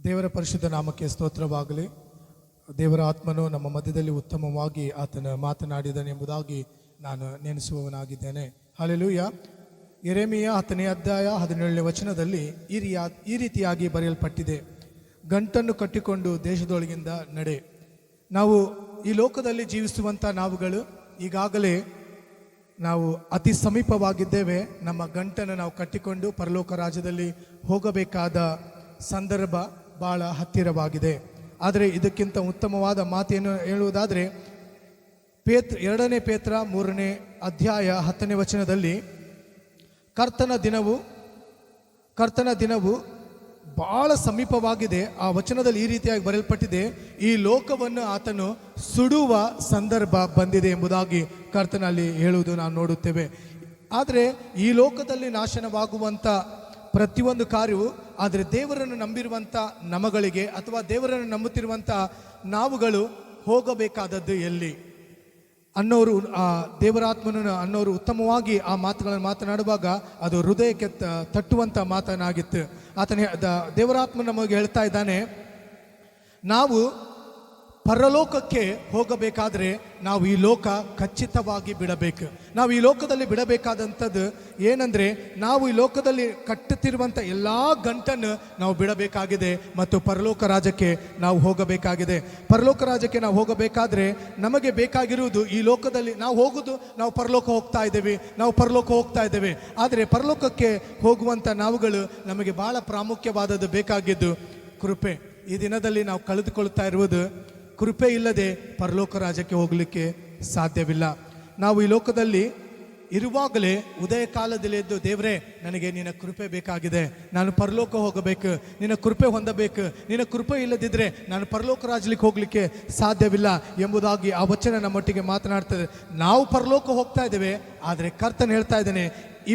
ದೇವರ ಪರಿಶುದ್ಧ ನಾಮಕ್ಕೆ ಸ್ತೋತ್ರವಾಗಲಿ. ದೇವರ ಆತ್ಮನು ನಮ್ಮ ಮಧ್ಯದಲ್ಲಿ ಉತ್ತಮವಾಗಿ ಆತನ ಮಾತನಾಡಿದನೆಂಬುದಾಗಿ ನಾನು ನೆನೆಸುವವನಾಗಿದ್ದೇನೆ. ಹಲ್ಲೆಲೂಯ. ಯೆರೆಮೀಯ 10ನೇ ಅಧ್ಯಾಯ 17ನೇ ವಚನದಲ್ಲಿ ಈ ರೀತಿಯಾಗಿ ಬರೆಯಲ್ಪಟ್ಟಿದೆ, ಗಂಟನ್ನು ಕಟ್ಟಿಕೊಂಡು ದೇಶದೊಳಗಿಂದ ನಡೆ. ನಾವು ಈ ಲೋಕದಲ್ಲಿ ಜೀವಿಸುವಂಥ ನಾವುಗಳು ಈಗಾಗಲೇ ನಾವು ಅತಿ ಸಮೀಪವಾಗಿದ್ದೇವೆ. ನಮ್ಮ ಗಂಟನ್ನು ನಾವು ಕಟ್ಟಿಕೊಂಡು ಪರಲೋಕ ರಾಜ್ಯದಲ್ಲಿ ಹೋಗಬೇಕಾದ ಸಂದರ್ಭ ಬಹಳ ಹತ್ತಿರವಾಗಿದೆ. ಆದರೆ ಇದಕ್ಕಿಂತ ಉತ್ತಮವಾದ ಮಾತೇನು ಹೇಳುವುದಾದರೆ, 2ನೇ ಪೇತ್ರ 3ನೇ ಅಧ್ಯಾಯ 10ನೇ ವಚನದಲ್ಲಿ ಕರ್ತನ ದಿನವು ಬಹಳ ಸಮೀಪವಾಗಿದೆ. ಆ ವಚನದಲ್ಲಿ ಈ ರೀತಿಯಾಗಿ ಬರೆಯಲ್ಪಟ್ಟಿದೆ, ಈ ಲೋಕವನ್ನು ಆತನು ಸುಡುವ ಸಂದರ್ಭ ಬಂದಿದೆ ಎಂಬುದಾಗಿ ಕರ್ತನಲ್ಲಿ ಹೇಳುವುದು ನಾವು ನೋಡುತ್ತೇವೆ. ಆದರೆ ಈ ಲೋಕದಲ್ಲಿ ನಾಶನವಾಗುವಂಥ ಪ್ರತಿಯೊಂದು ಕಾರ್ಯವು, ಆದರೆ ದೇವರನ್ನು ನಂಬಿರುವಂಥ ನಮಗಳಿಗೆ ಅಥವಾ ದೇವರನ್ನು ನಂಬುತ್ತಿರುವಂಥ ನಾವುಗಳು ಹೋಗಬೇಕಾದದ್ದು ಎಲ್ಲಿ ಅನ್ನೋರು, ದೇವರಾತ್ಮನ ಅನ್ನೋರು ಉತ್ತಮವಾಗಿ ಆ ಮಾತುಗಳನ್ನು ಮಾತನಾಡುವಾಗ ಅದು ಹೃದಯಕ್ಕೆ ತಟ್ಟುವಂಥ ಮಾತನಾಗಿತ್ತು. ದೇವರಾತ್ಮ ನಮಗೆ ಹೇಳ್ತಾ ಇದ್ದಾನೆ, ನಾವು ಪರಲೋಕಕ್ಕೆ ಹೋಗಬೇಕಾದ್ರೆ ನಾವು ಈ ಲೋಕ ಖಚಿತವಾಗಿ ಬಿಡಬೇಕು. ನಾವು ಈ ಲೋಕದಲ್ಲಿ ಬಿಡಬೇಕಾದಂಥದ್ದು ಏನಂದರೆ, ನಾವು ಈ ಲೋಕದಲ್ಲಿ ಕಟ್ಟುತ್ತಿರುವಂಥ ಎಲ್ಲ ಗಂಟನ್ನು ನಾವು ಬಿಡಬೇಕಾಗಿದೆ ಮತ್ತು ಪರಲೋಕ ರಾಜ್ಯಕ್ಕೆ ನಾವು ಹೋಗಬೇಕಾಗಿದೆ. ಪರಲೋಕ ರಾಜ್ಯಕ್ಕೆ ನಾವು ಹೋಗಬೇಕಾದ್ರೆ ನಮಗೆ ಬೇಕಾಗಿರುವುದು, ಈ ಲೋಕದಲ್ಲಿ ನಾವು ಪರಲೋಕ ಹೋಗ್ತಾ ಇದ್ದೇವೆ. ಆದರೆ ಪರಲೋಕಕ್ಕೆ ಹೋಗುವಂಥ ನಾವುಗಳು ನಮಗೆ ಬಹಳ ಪ್ರಾಮುಖ್ಯವಾದದ್ದು ಬೇಕಾಗಿದ್ದು ಕೃಪೆ. ಈ ದಿನದಲ್ಲಿ ನಾವು ಕಳೆದುಕೊಳ್ತಾ ಇರುವುದು ಕೃಪೆ ಇಲ್ಲದೆ ಪರಲೋಕ ರಾಜ್ಯಕ್ಕೆ ಹೋಗಲಿಕ್ಕೆ ಸಾಧ್ಯವಿಲ್ಲ. ನಾವು ಈ ಲೋಕದಲ್ಲಿ ಇರುವಾಗಲೇ ಉದಯ ಕಾಲದಲ್ಲಿ ಎದ್ದು, ದೇವರೇ ನನಗೆ ನಿನ್ನ ಕೃಪೆ ಬೇಕಾಗಿದೆ, ನಾನು ಪರಲೋಕ ಹೋಗಬೇಕು, ನಿನ್ನ ಕೃಪೆ ಹೊಂದಬೇಕು, ನಿನ್ನ ಕೃಪೆ ಇಲ್ಲದಿದ್ದರೆ ನಾನು ಪರಲೋಕ ರಾಜ್ಯಕ್ಕೆ ಹೋಗಲಿಕ್ಕೆ ಸಾಧ್ಯವಿಲ್ಲ ಎಂಬುದಾಗಿ ಆ ವಚನ ನಮ್ಮೊಟ್ಟಿಗೆ ಮಾತನಾಡ್ತದೆ. ನಾವು ಪರಲೋಕ ಹೋಗ್ತಾ ಇದ್ದೇವೆ, ಆದರೆ ಕರ್ತನ್ ಹೇಳ್ತಾ ಇದ್ದಾನೆ,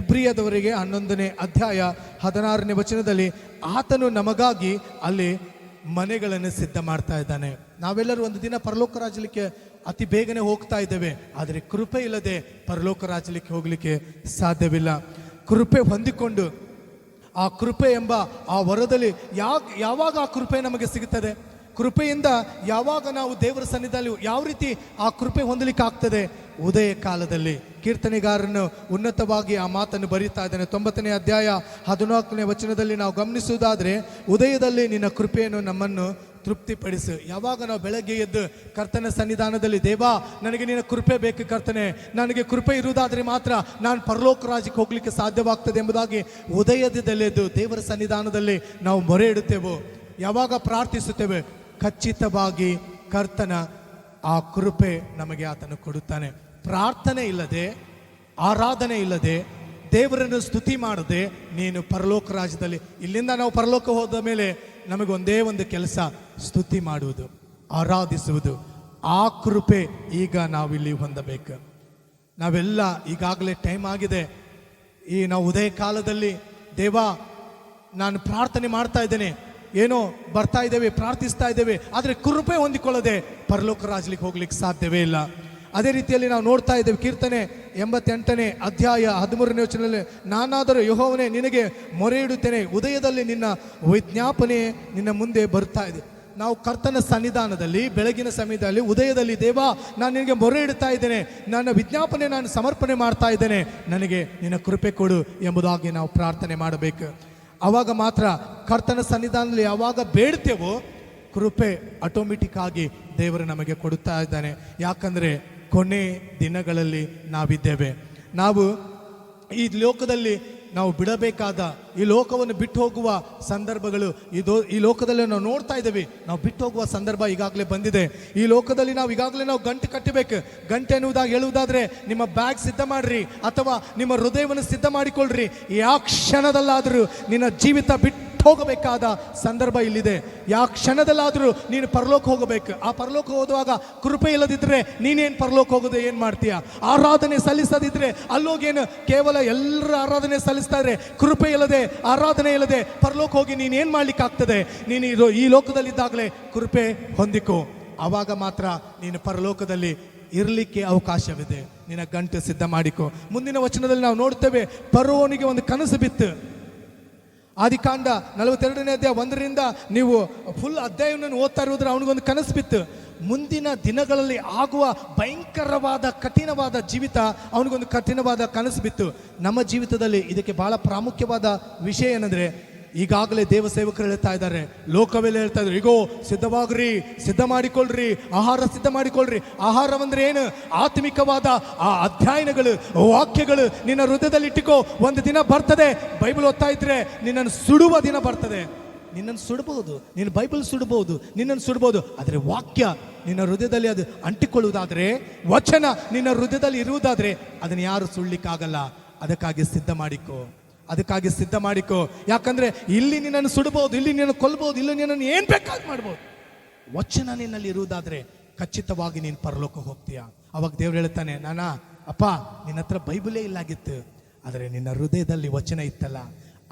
ಇಬ್ರಿಯದವರಿಗೆ 11ನೇ ಅಧ್ಯಾಯ 16ನೇ ವಚನದಲ್ಲಿ ಆತನು ನಮಗಾಗಿ ಅಲ್ಲಿ ಮನೆಗಳನ್ನು ಸಿದ್ಧ ಮಾಡ್ತಾ ಇದ್ದಾನೆ. ನಾವೆಲ್ಲರೂ ಒಂದು ದಿನ ಪರಲೋಕ ರಾಜ್ಯಕ್ಕೆ ಅತಿ ಬೇಗನೆ ಹೋಗ್ತಾ ಇದ್ದೇವೆ, ಆದರೆ ಕೃಪೆ ಇಲ್ಲದೆ ಪರಲೋಕ ರಾಜ್ಯಕ್ಕೆ ಹೋಗಲಿಕ್ಕೆ ಸಾಧ್ಯವಿಲ್ಲ. ಕೃಪೆ ಹೊಂದಿಕೊಂಡು ಆ ಕೃಪೆ ಎಂಬ ಆ ವರದಲ್ಲಿ ಯಾವಾಗ ಆ ಕೃಪೆ ನಮಗೆ ಸಿಗುತ್ತದೆ, ಕೃಪೆಯಿಂದ ಯಾವಾಗ ನಾವು ದೇವರ ಸನ್ನಿಧಿಯಲ್ಲಿ ಯಾವ ರೀತಿ ಆ ಕೃಪೆ ಹೊಂದಲಿಕ್ಕೆ ಆಗ್ತದೆ, ಉದಯ ಕಾಲದಲ್ಲಿ. ಕೀರ್ತನೆಗಾರನು ಉನ್ನತವಾಗಿ ಆ ಮಾತನ್ನು ಬರೀತಾ ಇದ್ದಾನೆ. 90ನೇ ಅಧ್ಯಾಯ 14ನೇ ವಚನದಲ್ಲಿ ನಾವು ಗಮನಿಸುವುದಾದರೆ, ಉದಯದಲ್ಲಿ ನಿನ್ನ ಕೃಪೆಯನ್ನು ನಮ್ಮನ್ನು ತೃಪ್ತಿಪಡಿಸು. ಯಾವಾಗ ನಾವು ಬೆಳಗ್ಗೆ ಎದ್ದು ಕರ್ತನ ಸನ್ನಿಧಾನದಲ್ಲಿ, ದೇವಾ ನನಗೆ ನಿನ್ನ ಕೃಪೆ ಬೇಕು ಕರ್ತನೆ, ನನಗೆ ಕೃಪೆ ಇರುವುದಾದರೆ ಮಾತ್ರ ನಾನು ಪರಲೋಕ ರಾಜ್ಯಕ್ಕೆ ಹೋಗ್ಲಿಕ್ಕೆ ಸಾಧ್ಯವಾಗ್ತದೆ ಎಂಬುದಾಗಿ ಉದಯದಲ್ಲೆದ್ದು ದೇವರ ಸನ್ನಿಧಾನದಲ್ಲಿ ನಾವು ಮೊರೆ ಇಡುತ್ತೇವೋ, ಯಾವಾಗ ಪ್ರಾರ್ಥಿಸುತ್ತೇವೆ, ಖಚಿತವಾಗಿ ಕರ್ತನ ಆ ಕೃಪೆ ನಮಗೆ ಆತನು ಕೊಡುತ್ತಾನೆ. ಪ್ರಾರ್ಥನೆ ಇಲ್ಲದೆ, ಆರಾಧನೆ ಇಲ್ಲದೆ, ದೇವರನ್ನು ಸ್ತುತಿ ಮಾಡದೆ ನೀನು ಪರಲೋಕ ರಾಜ್ಯದಲ್ಲಿ, ಇಲ್ಲಿಂದ ನಾವು ಪರಲೋಕ ಹೋದ ಮೇಲೆ ನಮಗೆ ಒಂದೇ ಒಂದು ಕೆಲಸ, ಸ್ತುತಿ ಮಾಡುವುದು, ಆರಾಧಿಸುವುದು. ಆ ಕೃಪೆ ಈಗ ನಾವಿಲ್ಲಿ ಹೊಂದಬೇಕು. ನಾವೆಲ್ಲ ಈಗಾಗಲೇ ಟೈಮ್ ಆಗಿದೆ. ನಾವು ಉದಯ ಕಾಲದಲ್ಲಿ, ದೇವಾ ನಾನು ಪ್ರಾರ್ಥನೆ ಮಾಡ್ತಾ ಇದ್ದೇನೆ, ಏನೋ ಬರ್ತಾ ಇದ್ದೇವೆ, ಪ್ರಾರ್ಥಿಸ್ತಾ ಇದ್ದೇವೆ, ಆದರೆ ಕೃಪೆ ಹೊಂದಿಕೊಳ್ಳದೆ ಪರಲೋಕ ರಾಜ್ಯಕ್ಕೆ ಹೋಗ್ಲಿಕ್ಕೆ ಸಾಧ್ಯವೇ ಇಲ್ಲ. ಅದೇ ರೀತಿಯಲ್ಲಿ ನಾವು ನೋಡ್ತಾ ಇದ್ದೇವೆ, ಕೀರ್ತನೆ 88ನೇ ಅಧ್ಯಾಯ 13ನೇ ವಚನದಲ್ಲಿ, ನಾನಾದರೂ ಯೆಹೋವನೇ ನಿನಗೆ ಮೊರೆ ಇಡುತ್ತೇನೆ, ಉದಯದಲ್ಲಿ ನಿನ್ನ ವಿಜ್ಞಾಪನೆ ನಿನ್ನ ಮುಂದೆ ಬರ್ತಾ ಇದೆ. ನಾವು ಕರ್ತನ ಸನ್ನಿಧಾನದಲ್ಲಿ ಬೆಳಗಿನ ಸಮಯದಲ್ಲಿ ಉದಯದಲ್ಲಿ, ದೇವಾ ನಾನು ನಿನಗೆ ಮೊರೆ ಇಡ್ತಾ ಇದ್ದೇನೆ, ನನ್ನ ವಿಜ್ಞಾಪನೆ ನಾನು ಸಮರ್ಪಣೆ ಮಾಡ್ತಾ ಇದ್ದೇನೆ, ನನಗೆ ನಿನ್ನ ಕೃಪೆ ಕೊಡು ಎಂಬುದಾಗಿ ನಾವು ಪ್ರಾರ್ಥನೆ ಮಾಡಬೇಕು. ಆವಾಗ ಮಾತ್ರ ಕರ್ತನ ಸನ್ನಿಧಾನದಲ್ಲಿ ಯಾವಾಗ ಬೇಡ್ತೇವೋ ಕೃಪೆ ಆಟೋಮೆಟಿಕ್ ಆಗಿ ದೇವರು ನಮಗೆ ಕೊಡುತ್ತಾ ಇದ್ದಾನೆ. ಯಾಕಂದರೆ ಕೊನೆ ದಿನಗಳಲ್ಲಿ ನಾವಿದ್ದೇವೆ. ನಾವು ಈ ಲೋಕದಲ್ಲಿ ನಾವು ಬಿಡಬೇಕಾದ, ಈ ಲೋಕವನ್ನು ಬಿಟ್ಟು ಹೋಗುವ ಸಂದರ್ಭಗಳು ಈ ಲೋಕದಲ್ಲಿ ನಾವು ನೋಡ್ತಾ ಇದ್ದೇವೆ. ನಾವು ಬಿಟ್ಟು ಹೋಗುವ ಸಂದರ್ಭ ಈಗಾಗಲೇ ಬಂದಿದೆ. ಈ ಲೋಕದಲ್ಲಿ ನಾವು ಈಗಾಗಲೇ ಗಂಟೆ ಕಟ್ಟಬೇಕು. ಗಂಟೆ ಹೇಳುವುದಾದ್ರೆ ನಿಮ್ಮ ಬ್ಯಾಗ್ ಸಿದ್ಧ ಮಾಡ್ರಿ, ಅಥವಾ ನಿಮ್ಮ ಹೃದಯವನ್ನು ಸಿದ್ಧ ಮಾಡಿಕೊಳ್ಳ್ರಿ. ಯಾವ ಕ್ಷಣದಲ್ಲಾದರೂ ನಿನ್ನ ಜೀವಿತ ಬಿಟ್ಟು ಹೋಗಬೇಕಾದ ಸಂದರ್ಭ ಇಲ್ಲಿದೆ. ಯಾವ ಕ್ಷಣದಲ್ಲಾದರೂ ನೀನು ಪರಲೋಕ ಹೋಗಬೇಕು. ಆ ಪರಲೋಕ ಹೋಗುವಾಗ ಕೃಪೆ ಇಲ್ಲದಿದ್ದರೆ ನೀನೇನು ಪರಲೋಕ ಹೋಗೋದು ಏನು ಮಾಡ್ತೀಯ? ಆರಾಧನೆ ಸಲ್ಲಿಸದಿದ್ರೆ ಅಲ್ಲೋಗೇನು ಕೇವಲ ಎಲ್ಲರ ಆರಾಧನೆ ಸಲ್ಲಿಸ್ತಾ ಇದ್ರೆ, ಕೃಪೆ ಇಲ್ಲದೆ, ಆರಾಧನೆ ಇಲ್ಲದೆ ಪರಲೋಕ ಹೋಗಿ ನೀನೇನು ಮಾಡ್ಲಿಕ್ಕೆ ಆಗ್ತದೆ? ನೀನು ಈ ಲೋಕದಲ್ಲಿದ್ದಾಗಲೇ ಕೃಪೆ ಹೊಂದಿಕೋ, ಆವಾಗ ಮಾತ್ರ ನೀನು ಪರಲೋಕದಲ್ಲಿ ಇರಲಿಕ್ಕೆ ಅವಕಾಶವಿದೆ. ನಿನ್ನ ಗಂಟು ಸಿದ್ಧ ಮಾಡಿಕೋ. ಮುಂದಿನ ವಚನದಲ್ಲಿ ನಾವು ನೋಡ್ತೇವೆ, ಫರೋಹನಿಗೆ ಒಂದು ಕನಸು ಬಿತ್ತು. ಆದಿಕಾಂಡ 42ನೇ ಅಧ್ಯಾಯ 1ರಿಂದ ನೀವು ಫುಲ್ ಅಧ್ಯಾಯವನ್ನು ಓದ್ತಾ ಇರೋದ್ರೆ ಅವನಿಗೊಂದು ಕನಸು ಬಿತ್ತು. ಮುಂದಿನ ದಿನಗಳಲ್ಲಿ ಆಗುವ ಭಯಂಕರವಾದ ಕಠಿಣವಾದ ಜೀವಿತ ಅವನಿಗೊಂದು ಕಠಿಣವಾದ ಕನಸು ಬಿತ್ತು. ನಮ್ಮ ಜೀವಿತದಲ್ಲಿ ಇದಕ್ಕೆ ಬಹಳ ಪ್ರಾಮುಖ್ಯವಾದ ವಿಷಯ ಏನಂದ್ರೆ, ಈಗಾಗಲೇ ದೇವ ಸೇವಕರು ಹೇಳ್ತಾ ಇದ್ದಾರೆ, ಲೋಕವೆಲ್ಲ ಹೇಳ್ತಾ ಇದ್ದಾರೆ, ಈಗೋ ಸಿದ್ಧವಾಗ್ರಿ, ಸಿದ್ಧ ಮಾಡಿಕೊಳ್ಳ್ರಿ, ಆಹಾರ ಸಿದ್ಧ ಮಾಡಿಕೊಳ್ಳ್ರಿ. ಆಹಾರವಂದ್ರೆ ಏನು? ಆತ್ಮಿಕವಾದ ಆ ಅಧ್ಯಯನಗಳು, ವಾಕ್ಯಗಳು ನಿನ್ನ ಹೃದಯದಲ್ಲಿ ಇಟ್ಟಿಕೋ. ಒಂದು ದಿನ ಬರ್ತದೆ, ಬೈಬಲ್ ಓದ್ತಾ ಇದ್ರೆ ನಿನ್ನನ್ನು ಸುಡುವ ದಿನ ಬರ್ತದೆ. ನಿನ್ನನ್ನು ಸುಡಬಹುದು, ನೀನು ಬೈಬಲ್ ಸುಡಬಹುದು, ನಿನ್ನನ್ನು ಸುಡಬಹುದು. ಆದರೆ ವಾಕ್ಯ ನಿನ್ನ ಹೃದಯದಲ್ಲಿ ಅದು ಅಂಟಿಕೊಳ್ಳುವುದಾದ್ರೆ, ವಚನ ನಿನ್ನ ಹೃದಯದಲ್ಲಿ ಇರುವುದಾದ್ರೆ ಅದನ್ನು ಯಾರು ಸುಡ್ಲಿಕ್ಕಾಗಲ್ಲ. ಅದಕ್ಕಾಗಿ ಸಿದ್ಧ ಮಾಡಿಕೋ, ಅದಕ್ಕಾಗಿ ಸಿದ್ಧ ಮಾಡಿಕೋ. ಯಾಕಂದ್ರೆ ಇಲ್ಲಿ ನಿನ್ನನ್ನು ಸುಡಬಹುದು, ಇಲ್ಲಿ ನಿನ್ನನ್ನು ಕೊಲ್ಲಬಹುದು, ಇಲ್ಲಿ ನಿನ್ನನ್ನು ಏನ್ ಬೇಕಾದ್ ಮಾಡ್ಬೋದು. ವಚನ ನಿನ್ನಲ್ಲಿ ಇರುವುದಾದ್ರೆ ಖಚಿತವಾಗಿ ನೀನು ಪರಲೋಕ ಹೋಗ್ತೀಯ. ಅವಾಗ ದೇವ್ರು ಹೇಳ್ತಾನೆ, ಅಪ್ಪ ನಿನ್ನ ಹತ್ರ ಬೈಬಲೇ ಇಲ್ಲಾಗಿತ್ತು, ಆದರೆ ನಿನ್ನ ಹೃದಯದಲ್ಲಿ ವಚನ ಇತ್ತಲ್ಲ,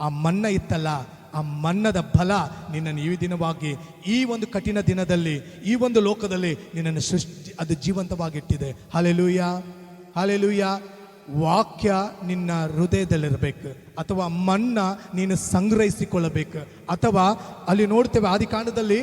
ಆ ಮನ್ನ ಇತ್ತಲ್ಲ, ಆ ಮನ್ನದ ಫಲ ನಿನ್ನನ್ನು ಈ ದಿನವಾಗಿ, ಈ ಒಂದು ಕಠಿಣ ದಿನದಲ್ಲಿ, ಈ ಒಂದು ಲೋಕದಲ್ಲಿ ನಿನ್ನನ್ನು ಸೃಷ್ಟಿ ಅದು ಜೀವಂತವಾಗಿಟ್ಟಿದೆ. Hallelujah, hallelujah. ವಾಕ್ಯ ನಿನ್ನ ಹೃದಯದಲ್ಲಿರಬೇಕು, ಅಥವಾ ಮನ್ನ ನೀನು ಸಂಗ್ರಹಿಸಿಕೊಳ್ಳಬೇಕು. ಅಥವಾ ಅಲ್ಲಿ ನೋಡ್ತೇವೆ ಆದಿಕಾಂಡದಲ್ಲಿ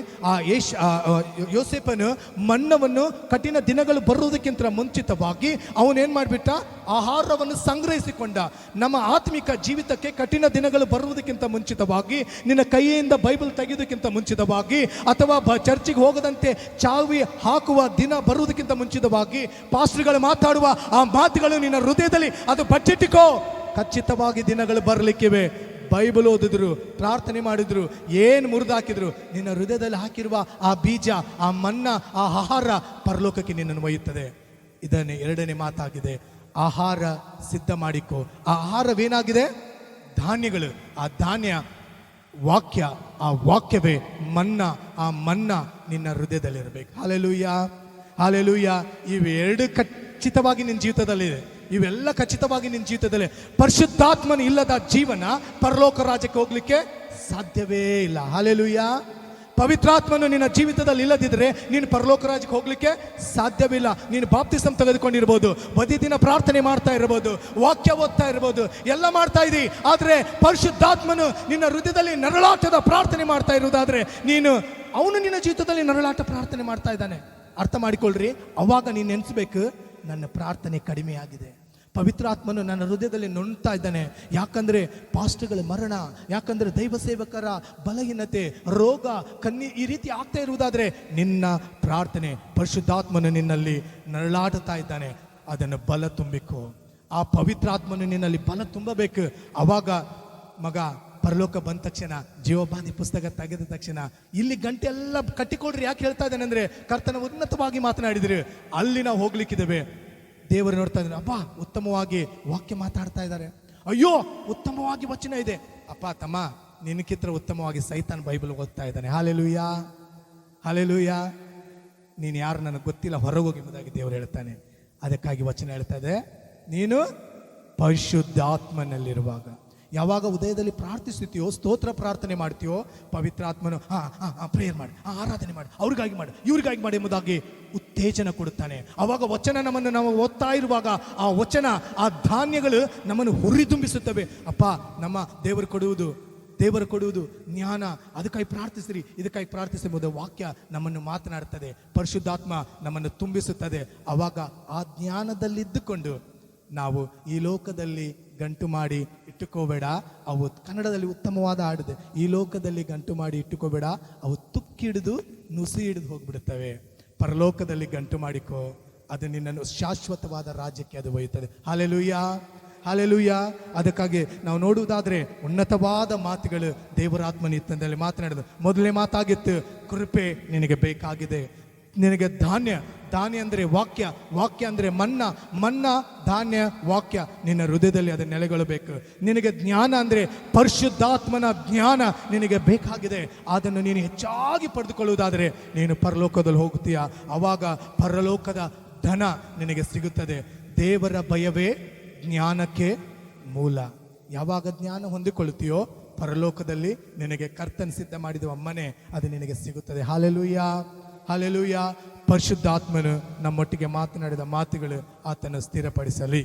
ಯೋಸೇಫನು ಮನ್ನವನ್ನು ಕಠಿಣ ದಿನಗಳು ಬರುವುದಕ್ಕಿಂತ ಮುಂಚಿತವಾಗಿ ಅವನೇನ್ ಮಾಡಿಬಿಟ್ಟ, ಆಹಾರವನ್ನು ಸಂಗ್ರಹಿಸಿಕೊಂಡ. ನಮ್ಮ ಆತ್ಮಿಕ ಜೀವಿತಕ್ಕೆ ಕಠಿಣ ದಿನಗಳು ಬರುವುದಕ್ಕಿಂತ ಮುಂಚಿತವಾಗಿ, ನಿನ್ನ ಕೈಯಿಂದ ಬೈಬಲ್ ತೆಗೆಯೋದಕ್ಕಿಂತ ಮುಂಚಿತವಾಗಿ, ಅಥವಾ ಚರ್ಚಿಗೆ ಹೋಗದಂತೆ ಚಾವಿ ಹಾಕುವ ದಿನ ಬರುವುದಕ್ಕಿಂತ ಮುಂಚಿತವಾಗಿ, ಪಾಸ್ಟರ್ಗಳು ಮಾತಾಡುವ ಆ ಮಾತುಗಳು ನಿನ್ನ ಹೃದಯದಲ್ಲಿ ಅದು ಬಚ್ಚಿಟ್ಟಿಕೋ. ಖಚಿತವಾಗಿ ದಿನಗಳು ಬರಲಿಕ್ಕಿವೆ. ಬೈಬಲ್ ಓದಿದ್ರು, ಪ್ರಾರ್ಥನೆ ಮಾಡಿದ್ರು, ಏನು ಮುರಿದಾಕಿದ್ರು, ನಿನ್ನ ಹೃದಯದಲ್ಲಿ ಹಾಕಿರುವ ಆ ಬೀಜ, ಆ ಮನ್ನ, ಆ ಆಹಾರ ಪರಲೋಕಕ್ಕೆ ನಿನ್ನನ್ನು ಒಯ್ಯುತ್ತದೆ. ಇದನ್ನೇ ಎರಡನೇ ಮಾತಾಗಿದೆ, ಆಹಾರ ಸಿದ್ಧ ಮಾಡಿಕೋ. ಆ ಆಹಾರವೇನಾಗಿದೆ? ಧಾನ್ಯಗಳು. ಆ ಧಾನ್ಯ ವಾಕ್ಯ, ಆ ವಾಕ್ಯವೇ ಮನ್ನ. ಆ ಮನ್ನ ನಿನ್ನ ಹೃದಯದಲ್ಲಿರಬೇಕು. Hallelujah, hallelujah. ಇವೆರಡು ಖಚಿತವಾಗಿ ನಿನ್ನ ಜೀವಿತದಲ್ಲಿದೆ. ಇವೆಲ್ಲ ಖಚಿತವಾಗಿ ನಿನ್ನ ಜೀವಿತದಲ್ಲಿ. ಪರಿಶುದ್ಧಾತ್ಮನ ಇಲ್ಲದ ಜೀವನ ಪರಲೋಕ ರಾಜ್ಯಕ್ಕೆ ಹೋಗ್ಲಿಕ್ಕೆ ಸಾಧ್ಯವೇ ಇಲ್ಲ. ಹಲ್ಲೆಲೂಯಾ. ಪವಿತ್ರಾತ್ಮನು ನಿನ್ನ ಜೀವಿತದಲ್ಲಿ ಇಲ್ಲದಿದ್ರೆ ನೀನು ಪರಲೋಕ ರಾಜ್ಯಕ್ಕೆ ಹೋಗ್ಲಿಕ್ಕೆ ಸಾಧ್ಯವಿಲ್ಲ. ನೀನು ಬಾಪ್ತಿಸಮ್ ತೆಗೆದುಕೊಂಡಿರ್ಬೋದು, ಪ್ರತಿದಿನ ಪ್ರಾರ್ಥನೆ ಮಾಡ್ತಾ ಇರ್ಬೋದು, ವಾಕ್ಯ ಓದ್ತಾ ಇರ್ಬೋದು, ಎಲ್ಲ ಮಾಡ್ತಾ ಇದ್ದೀ. ಆದರೆ ಪರಿಶುದ್ಧಾತ್ಮನು ನಿನ್ನ ಹೃದಯದಲ್ಲಿ ನರಳಾಟದ ಪ್ರಾರ್ಥನೆ ಮಾಡ್ತಾ ಇರುವುದಾದ್ರೆ, ಅವನು ನಿನ್ನ ಜೀವಿತದಲ್ಲಿ ನರಳಾಟ ಪ್ರಾರ್ಥನೆ ಮಾಡ್ತಾ ಇದ್ದಾನೆ. ಅರ್ಥ ಮಾಡಿಕೊಳ್ಳ್ರಿ. ಅವಾಗ ನೀನು ನೆನೆಸ್ಬೇಕು, ನನ್ನ ಪ್ರಾರ್ಥನೆ ಕಡಿಮೆಯಾಗಿದೆ, ಪವಿತ್ರಾತ್ಮನು ನನ್ನ ಹೃದಯದಲ್ಲಿ ನೊಣ್ತಾ ಇದ್ದಾನೆ. ಯಾಕಂದ್ರೆ ಪಾಸ್ಟರ್ಗಳ ಮರಣ, ಯಾಕಂದ್ರೆ ದೈವ ಸೇವಕರ ಬಲಹೀನತೆ, ರೋಗ, ಈ ರೀತಿ ಆಗ್ತಾ ಇರುವುದಾದ್ರೆ ನಿನ್ನ ಪ್ರಾರ್ಥನೆ, ಪರಿಶುದ್ಧಾತ್ಮನು ನಿನ್ನಲ್ಲಿ ನರಳಾಡುತ್ತಾ ಇದ್ದಾನೆ. ಅದನ್ನು ಬಲ ತುಂಬಿಕೋ. ಆ ಪವಿತ್ರಾತ್ಮನು ನಿನ್ನಲ್ಲಿ ಬಲ ತುಂಬಬೇಕು. ಅವಾಗ ಮಗ ಪರಲೋಕ ಬಂದ ತಕ್ಷಣ, ಜೀವಬಾಧಿ ಪುಸ್ತಕ ತೆಗೆದ ತಕ್ಷಣ ಇಲ್ಲಿ ಗಂಟೆ ಎಲ್ಲ ಕಟ್ಟಿಕೊಡ್ರಿ. ಯಾಕೆ ಹೇಳ್ತಾ ಇದ್ದೇನೆ ಅಂದ್ರೆ, ಕರ್ತನ ಉನ್ನತವಾಗಿ ಮಾತನಾಡಿದ್ರೆ ಅಲ್ಲಿ ನಾವು ಹೋಗ್ಲಿಕ್ಕಿದ್ದೇವೆ. ದೇವರು ನೋಡ್ತಾ ಇದ್ದಾರೆ, ಅಪ್ಪ ಉತ್ತಮವಾಗಿ ವಾಕ್ಯ ಮಾತಾಡ್ತಾ ಇದ್ದಾರೆ, ಅಯ್ಯೋ ಉತ್ತಮವಾಗಿ ವಚನ ಇದೆ. ಅಪ್ಪ ತಮ್ಮ, ನಿನಕಿತ್ರ ಉತ್ತಮವಾಗಿ ಸೈತಾನ್ ಬೈಬಲ್ ಓದ್ತಾ ಇದ್ದಾನೆ. Hallelujah, hallelujah. ನೀನು ಯಾರು ನನಗೆ ಗೊತ್ತಿಲ್ಲ, ಹೊರಗೋಗಿ ಎಂಬುದಾಗಿ ದೇವರು ಹೇಳ್ತಾನೆ. ಅದಕ್ಕಾಗಿ ವಚನ ಹೇಳ್ತಾ ಇದೆ, ನೀನು ಪರಿಶುದ್ಧಾತ್ಮನಲ್ಲಿರುವಾಗ, ಯಾವಾಗ ಉದಯದಲ್ಲಿ ಪ್ರಾರ್ಥಿಸುತ್ತೀಯೋ, ಸ್ತೋತ್ರ ಪ್ರಾರ್ಥನೆ ಮಾಡ್ತೀಯೋ, ಪವಿತ್ರಾತ್ಮನು ಪ್ರೇಯರ್ ಮಾಡಿ, ಆರಾಧನೆ ಮಾಡಿ, ಅವ್ರಿಗಾಗಿ ಮಾಡಿ, ಇವ್ರಿಗಾಗಿ ಮಾಡಿ ಎಂಬುದಾಗಿ ಉತ್ತೇಜನ ಕೊಡುತ್ತಾನೆ. ಆವಾಗ ವಚನ ನಮ್ಮನ್ನು ನಾವು ಓದ್ತಾ ಇರುವಾಗ ಆ ವಚನ, ಆ ಧಾನ್ಯಗಳು ನಮ್ಮನ್ನು ಹುರಿದುಂಬಿಸುತ್ತವೆ. ಅಪ್ಪ, ನಮ್ಮ ದೇವರು ಕೊಡುವುದು ಜ್ಞಾನ, ಅದಕ್ಕಾಗಿ ಪ್ರಾರ್ಥಿಸಿರಿ, ಇದಕ್ಕಾಗಿ ಪ್ರಾರ್ಥಿಸಿ ಎಂಬುದು ವಾಕ್ಯ ನಮ್ಮನ್ನು ಮಾತನಾಡುತ್ತದೆ. ಪರಿಶುದ್ಧಾತ್ಮ ನಮ್ಮನ್ನು ತುಂಬಿಸುತ್ತದೆ. ಆವಾಗ ಆ ಜ್ಞಾನದಲ್ಲಿದ್ದುಕೊಂಡು ನಾವು ಈ ಲೋಕದಲ್ಲಿ ಗಂಟು ಮಾಡಿ ಇಟ್ಟುಕೋಬೇಡ. ಅವು ಕನ್ನಡದಲ್ಲಿ ಉತ್ತಮವಾದ ಹಾಡಿದೆ, ಈ ಲೋಕದಲ್ಲಿ ಗಂಟು ಮಾಡಿ ಇಟ್ಟುಕೋಬೇಡ, ಅವು ತುಕ್ಕಿ ಹಿಡಿದು ನುಸಿ ಹಿಡಿದು ಹೋಗ್ಬಿಡುತ್ತವೆ. ಪರಲೋಕದಲ್ಲಿ ಗಂಟು ಮಾಡಿಕೋ, ಅದು ನಿನ್ನನ್ನು ಶಾಶ್ವತವಾದ ರಾಜ್ಯಕ್ಕೆ ಅದು ಒಯ್ಯುತ್ತದೆ. Hallelujah, hallelujah. ಅದಕ್ಕಾಗಿ ನಾವು ನೋಡುವುದಾದ್ರೆ ಉನ್ನತವಾದ ಮಾತುಗಳು ದೇವರಾತ್ಮನ ಇತ್ತಂದಲ್ಲಿ ಮಾತನಾಡಿದ ಮೊದಲನೇ ಮಾತಾಗಿತ್ತು, ಕೃಪೆ ನಿನಗೆ ಬೇಕಾಗಿದೆ. ನಿನಗೆ ಧಾನ್ಯ ಅಂದರೆ ವಾಕ್ಯ, ವಾಕ್ಯ ಅಂದರೆ ಮನ್ನ ಧಾನ್ಯ, ವಾಕ್ಯ ನಿನ್ನ ಹೃದಯದಲ್ಲಿ ಅದು ನೆಲೆಗೊಳ್ಳಬೇಕು. ನಿನಗೆ ಜ್ಞಾನ ಅಂದರೆ ಪರಿಶುದ್ಧಾತ್ಮನ ಜ್ಞಾನ ನಿನಗೆ ಬೇಕಾಗಿದೆ. ಅದನ್ನು ನೀನು ಹೆಚ್ಚಾಗಿ ಪಡೆದುಕೊಳ್ಳುವುದಾದರೆ ನೀನು ಪರಲೋಕದಲ್ಲಿ ಹೋಗುತ್ತೀಯ. ಆವಾಗ ಪರಲೋಕದ ಧನ ನಿನಗೆ ಸಿಗುತ್ತದೆ. ದೇವರ ಭಯವೇ ಜ್ಞಾನಕ್ಕೆ ಮೂಲ. ಯಾವಾಗ ಜ್ಞಾನ ಹೊಂದಿಕೊಳ್ಳುತ್ತೀಯೋ ಪರಲೋಕದಲ್ಲಿ ನಿನಗೆ ಕರ್ತನ ಸಿದ್ಧ ಮಾಡಿದ ಮನೆ ಅದು ನಿನಗೆ ಸಿಗುತ್ತದೆ. Hallelujah, hallelujah. ಪರಿಶುದ್ಧಾತ್ಮನು ನಮ್ಮೊಟ್ಟಿಗೆ ಮಾತನಾಡಿದ ಮಾತುಗಳು ಆತನ ಸ್ಥಿರಪಡಿಸಲಿ.